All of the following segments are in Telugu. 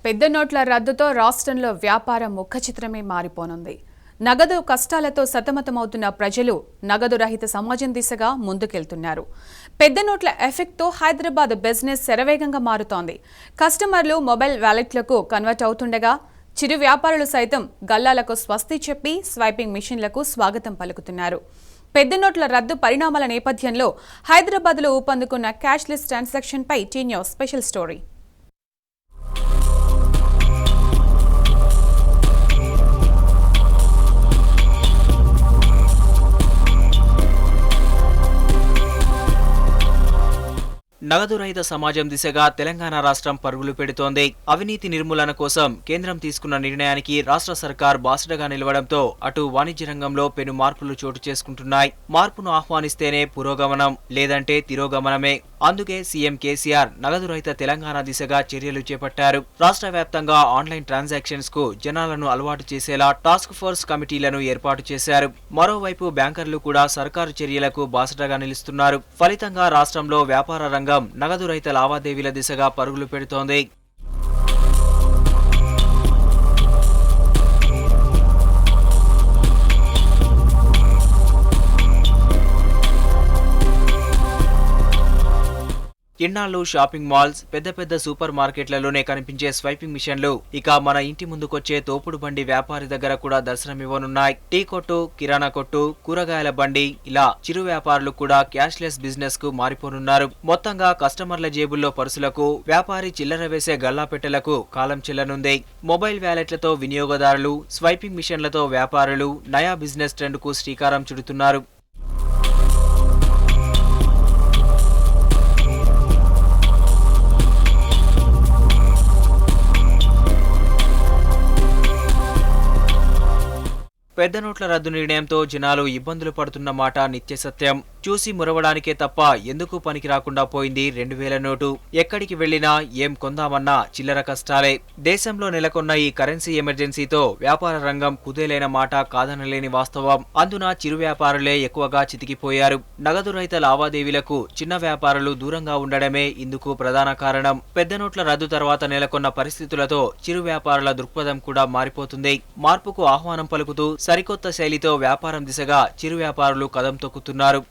పెద్ద నోట్ల రద్దుతో రాష్ట్రంలో వ్యాపారం ముఖచిత్రమే మారిపోనుంది. నగదు కష్టాలతో సతమతమవుతున్న ప్రజలు నగదు రహిత సమాజం దిశగా ముందుకెళ్తున్నారు. పెద్ద నోట్ల ఎఫెక్ట్తో హైదరాబాద్ బిజినెస్ శరవేగంగా మారుతోంది. కస్టమర్లు మొబైల్ వాలెట్లకు కన్వర్ట్ అవుతుండగా చిరు వ్యాపారులు సైతం గల్లాలకు స్వస్తి చెప్పి స్వైపింగ్ మిషన్లకు స్వాగతం పలుకుతున్నారు. పెద్ద నోట్ల రద్దు పరిణామాల నేపథ్యంలో హైదరాబాద్లో ఊపందుకున్న క్యాష్లెస్ ట్రాన్సాక్షన్పై టీ న్యూస్ స్పెషల్ స్టోరీ. నగదు రహిత సమాజం దిశగా తెలంగాణ రాష్ట్రం పరుగులు పెడుతోంది. అవినీతి నిర్మూలన కోసం కేంద్రం తీసుకున్న నిర్ణయానికి రాష్ట్ర సర్కార్ బాసటగా నిలవడంతో అటు వాణిజ్య రంగంలో పెను మార్పులు చోటు చేసుకుంటున్నాయి. మార్పును ఆహ్వానిస్తేనే పురోగమనం, లేదంటే తిరోగమనమే. అందుకే సీఎం కేసీఆర్ నగదు రహిత తెలంగాణ దిశగా చర్యలు చేపట్టారు. రాష్ట్ర వ్యాప్తంగా ఆన్లైన్ ట్రాన్సాక్షన్స్ కు జనాలను అలవాటు చేసేలా టాస్క్ ఫోర్స్ కమిటీలను ఏర్పాటు చేశారు. మరోవైపు బ్యాంకర్లు కూడా సర్కారు చర్యలకు బాసటగా నిలుస్తున్నారు. ఫలితంగా రాష్ట్రంలో వ్యాపార రంగం నగదు రహిత లావాదేవీల దిశగా పరుగులు పెడుతోంది. ఇన్నాళ్లు షాపింగ్ మాల్స్, పెద్ద పెద్ద సూపర్ మార్కెట్లలోనే కనిపించే స్వైపింగ్ మిషన్లు ఇక మన ఇంటి ముందుకొచ్చే తోపుడు బండి వ్యాపారి దగ్గర కూడా దర్శనమివ్వనున్నాయి. టీ కొట్టు, కిరాణా కొట్టు, కూరగాయల బండి ఇలా చిరు వ్యాపారులు కూడా క్యాష్లెస్ బిజినెస్ కు మారిపోనున్నారు. మొత్తంగా కస్టమర్ల జేబుల్లో పర్సులకు, వ్యాపారి చిల్లర వేసే గల్లాపెట్టెలకు కాలం చెల్లనుంది. మొబైల్ వ్యాలెట్లతో వినియోగదారులు, స్వైపింగ్ మిషన్లతో వ్యాపారులు నయా బిజినెస్ ట్రెండ్ కు శ్రీకారం చుడుతున్నారు. పెద్ద నోట్ల రద్దు నిర్ణయంతో జనాలు ఇబ్బందులు పడుతున్న మాట నిత్య సత్యం. చూసి మురవడానికే తప్ప ఎందుకు పనికి రాకుండా పోయింది 2000 నోటు. ఎక్కడికి వెళ్లినా ఏం కొందామన్నా చిల్లర కష్టాలే. దేశంలో నెలకొన్న ఈ కరెన్సీ ఎమర్జెన్సీతో వ్యాపార రంగం కుదేలైన మాట కాదనలేని వాస్తవం. అందున చిరు వ్యాపారులే ఎక్కువగా చితికిపోయారు. నగదు రహిత లావాదేవీలకు చిన్న వ్యాపారులు దూరంగా ఉండడమే ఇందుకు ప్రధాన కారణం. పెద్ద నోట్ల రద్దు తర్వాత నెలకొన్న పరిస్థితులతో చిరు వ్యాపారుల దృక్పథం కూడా మారిపోతుంది. మార్పుకు ఆహ్వానం పలుకుతూ సరికొత్త శైలితో వ్యాపారం దిశగా చిరు వ్యాపారులు కదం తొక్కుతున్నారు.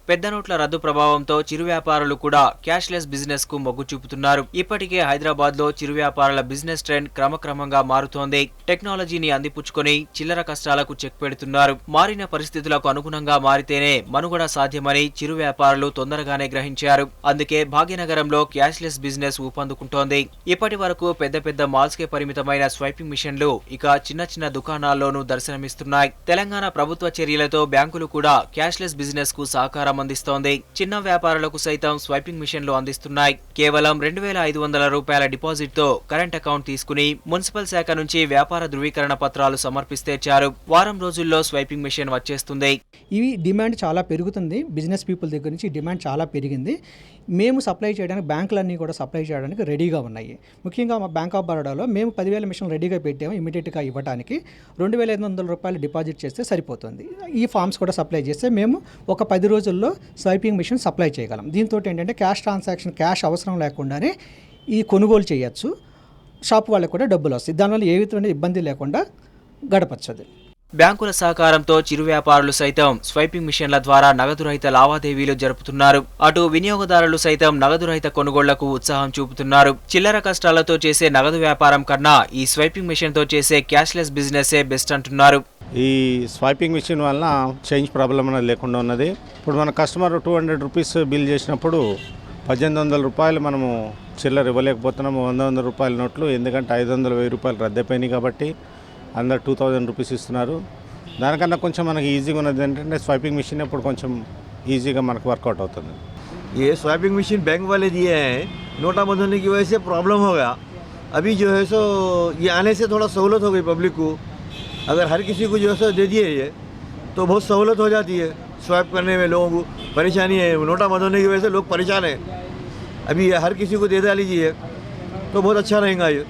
పెద్ద నోట్ల రద్దు ప్రభావంతో చిరు వ్యాపారులు కూడా క్యాష్లెస్ బిజినెస్ కు మొగ్గు చూపుతున్నారు. ఇప్పటికే హైదరాబాద్ లో చిరు వ్యాపారుల బిజినెస్ ట్రెండ్ క్రమక్రమంగా మారుతోంది. టెక్నాలజీని అందిపుచ్చుకొని చిల్లర కష్టాలకు చెక్ పెడుతున్నారు. మారిన పరిస్థితులకు అనుగుణంగా మారితేనే మనుగడ సాధ్యమని చిరు వ్యాపారులు తొందరగానే గ్రహించారు. అందుకే భాగ్యనగరంలో క్యాష్లెస్ బిజినెస్ ఊపందుకుంటోంది. ఇప్పటి వరకు పెద్ద పెద్ద మాల్స్ కే పరిమితమైన స్వైపింగ్ మిషన్లు ఇక చిన్న చిన్న దుకాణాల్లోనూ దర్శనమిస్తున్నాయి. తెలంగాణ ప్రభుత్వ చర్యలతో బ్యాంకులు కూడా క్యాష్లెస్ బిజినెస్ కు సహకారం అందిస్తోంది. చిన్న వ్యాపారులకు సైతం స్వైపింగ్ మిషన్లు అందిస్తున్నాయి. కేవలం 2500 రూపాయల డిపాజిట్ తో కరెంట్ అకౌంట్ తీసుకుని మున్సిపల్ శాఖ నుంచి వ్యాపార ధృవీకరణ పత్రాలు సమర్పిస్తే చాలు, వారం రోజుల్లో స్వైపింగ్ మిషన్ వచ్చేస్తుంది. ఇవి డిమాండ్ చాలా పెరుగుతుంది. బిజినెస్ పీపుల్ దగ్గర నుంచి డిమాండ్ చాలా పెరిగింది. మేము సప్లై చేయడానికి బ్యాంకులన్నీ కూడా సప్లై చేయడానికి రెడీగా ఉన్నాయి. ముఖ్యంగా మా బ్యాంక్ ఆఫ్ బరోడాలో మేము 10,000 మిషన్లు రెడీగా పెట్టాము. ఇమీడియట్గా ఇవ్వడానికి 2500 రూపాయలు డిపాజిట్ చేస్తే సరిపోతుంది. ఈ ఫామ్స్ కూడా సప్లై చేస్తే మేము ఒక 10 రోజుల్లో స్వైపింగ్ మిషన్ సప్లై చేయగలం. దీంతో ఏంటంటే క్యాష్ ట్రాన్సాక్షన్, క్యాష్ అవసరం లేకుండానే ఈ కొనుగోలు చేయొచ్చు. షాప్ వాళ్ళకి కూడా డబ్బులు వస్తాయి. దానివల్ల ఏ విధమైన ఇబ్బంది లేకుండా గడపచ్చు. బ్యాంకుల సహకారంతో చిరు వ్యాపారులు సైతం స్వైపింగ్ మిషన్ల ద్వారా నగదు రహిత లావాదేవీలు జరుపుతున్నారు. అటు వినియోగదారులు సైతం నగదు రహిత కొనుగోళ్లకు ఉత్సాహం చూపుతున్నారు. చిల్లర కష్టాలతో చేసే నగదు వ్యాపారం కన్నా ఈ స్వైపింగ్ మిషన్ తో చేసే క్యాష్లెస్ బిజినెస్ బెస్ట్ అంటున్నారు. ఈ స్వైపింగ్ మిషన్ వలన చేంజ్ ప్రాబ్లం అనేది లేకుండా ఉన్నది. ఇప్పుడు మన కస్టమర్ 200 రూపీస్ బిల్ చేసినప్పుడు 1800 రూపాయలు మనము చిల్లర ఇవ్వలేకపోతున్నాము. 100 రూపాయల నోట్లు, ఎందుకంటే 500, 1000 రూపాయలు రద్దయిపోయినాయి కాబట్టి అందరు 2000 రూపీస్ ఇస్తున్నారు. దానికన్నా కొంచెం మనకి ఈజీగా ఉన్నది ఏంటంటే స్వైపింగ్ మిషన్ ఇప్పుడు కొంచెం ఈజీగా మనకు వర్కౌట్ అవుతుంది. ये स्वैपिंग मशीन बैंक वाले दिए हैं, नोटा बंद होने की वजह से प्रॉब्लम हो गया. अभी जो है सो ये आने से थोड़ा सहूलत हो गई पब्लिक को. अगर हर किसी को जो है सो दे दिए ये तो बहुत सहूलत हो जाती है. स्वैप करने में लोगों को परेशानी है. नोटा बंद होने की वजह से लोग परेशान हैं. अभी हर किसी को दे लीजिए तो बहुत अच्छा रहेगा ये.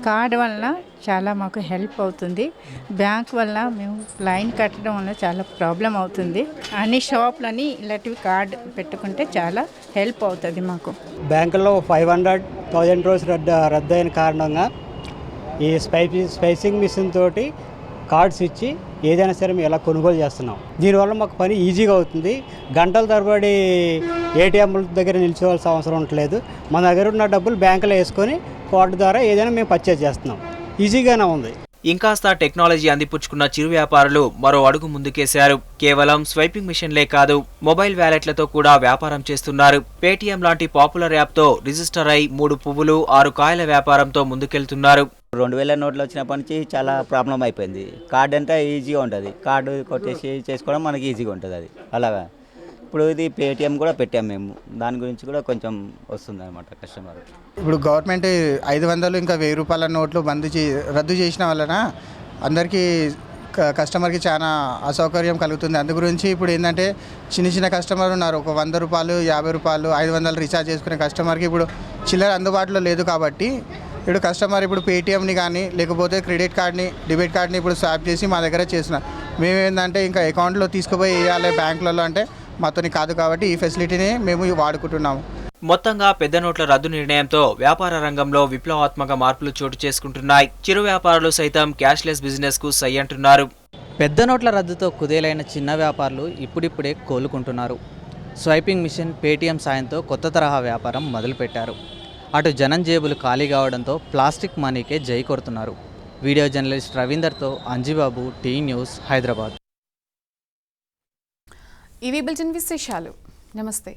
కార్డ్ వల్ల చాలా మాకు హెల్ప్ అవుతుంది. బ్యాంక్ వల్ల మేము లైన్ కట్టడం వల్ల చాలా ప్రాబ్లం అవుతుంది. అన్ని షాపులని ఇలాంటివి కార్డ్ పెట్టుకుంటే చాలా హెల్ప్ అవుతుంది మాకు. బ్యాంకులో 500,000 రోజు రద్దయిన కారణంగా ఈ స్పైసింగ్ మిషన్ తోటి కార్డ్స్ ఇచ్చి ఏదైనా సరే మేము ఎలా కొనుగోలు చేస్తున్నాం. దీనివల్ల మాకు పని ఈజీగా అవుతుంది. గంటల తరబడి ఏటీఎంల దగ్గర నిల్చోవాల్సిన అవసరం ఉండలేదు. మన దగ్గర ఉన్న డబ్బులు బ్యాంకులో వేసుకొని కార్డు ద్వారా ఏదైనా మేము పర్చేజ్ చేస్తున్నాం. ఈజీగానే ఉంది. ఇంకాస్త టెక్నాలజీ అందిపుచ్చుకున్న చిరు వ్యాపారులు మరో అడుగు ముందుకేశారు. కేవలం స్వైపింగ్ మిషన్లే కాదు, మొబైల్ వ్యాలెట్లతో కూడా వ్యాపారం చేస్తున్నారు. పేటీఎం లాంటి పాపులర్ యాప్తో రిజిస్టర్ అయి 3 పువ్వులు 6 కాయల వ్యాపారంతో ముందుకెళ్తున్నారు. 2000 నోట్లు వచ్చినప్పటి నుంచి చాలా ప్రాబ్లం అయిపోయింది. కార్డు అంటే ఈజీగా ఉంటుంది. కార్డు కొట్టేసి చేసుకోవడం మనకి ఈజీగా ఉంటుంది. అది అలాగా ఇప్పుడు ఇది పేటిఎం కూడా పెట్టాము మేము. దాని గురించి కూడా కొంచెం వస్తుంది అనమాట కస్టమర్. ఇప్పుడు గవర్నమెంట్ 500 ఇంకా 1000 రూపాయల నోట్లు రద్దు చేసిన వలన అందరికీ కస్టమర్కి చాలా అసౌకర్యం కలుగుతుంది. అందు గురించి ఇప్పుడు ఏంటంటే చిన్న కస్టమర్ ఉన్నారు. ఒక 100 రూపాయలు 50 రూపాయలు 500 రీఛార్జ్ చేసుకునే కస్టమర్కి ఇప్పుడు చిల్లర అందుబాటులో లేదు. కాబట్టి ఇప్పుడు కస్టమర్ ఇప్పుడు పేటీఎంని కానీ లేకపోతే క్రెడిట్ కార్డ్ని డెబిట్ కార్డ్ని ఇప్పుడు స్వాప్ చేసి మా దగ్గర చేస్తున్నాం. మేమేంటంటే ఇంకా అకౌంట్లో తీసుకుపోయి వేయాలి బ్యాంకులలో అంటే మాతోని కాదు. కాబట్టి ఈ ఫెసిలిటీని మేము వాడుకుంటున్నాము. మొత్తంగా పెద్ద నోట్ల రద్దు నిర్ణయంతో వ్యాపార రంగంలో విప్లవాత్మక మార్పులు చోటు చేసుకుంటున్నాయి. చిరు వ్యాపారులు సైతం క్యాష్లెస్ బిజినెస్ కు సై అంటున్నారు. పెద్ద నోట్ల రద్దుతో కుదేలైన చిన్న వ్యాపారులు ఇప్పుడిప్పుడే కోలుకుంటున్నారు. స్వైపింగ్ మిషన్, పేటీఎం సాయంతో కొత్త తరహా వ్యాపారం మొదలుపెట్టారు. అటు జనం జేబులు ఖాళీ కావడంతో ప్లాస్టిక్ మనీకే జై కొడుతున్నారు. వీడియో జర్నలిస్ట్ రవీందర్తో అంజిబాబు, టీ న్యూస్, హైదరాబాద్. ఇవి బులెటిన్ విశేషాలు. నమస్తే.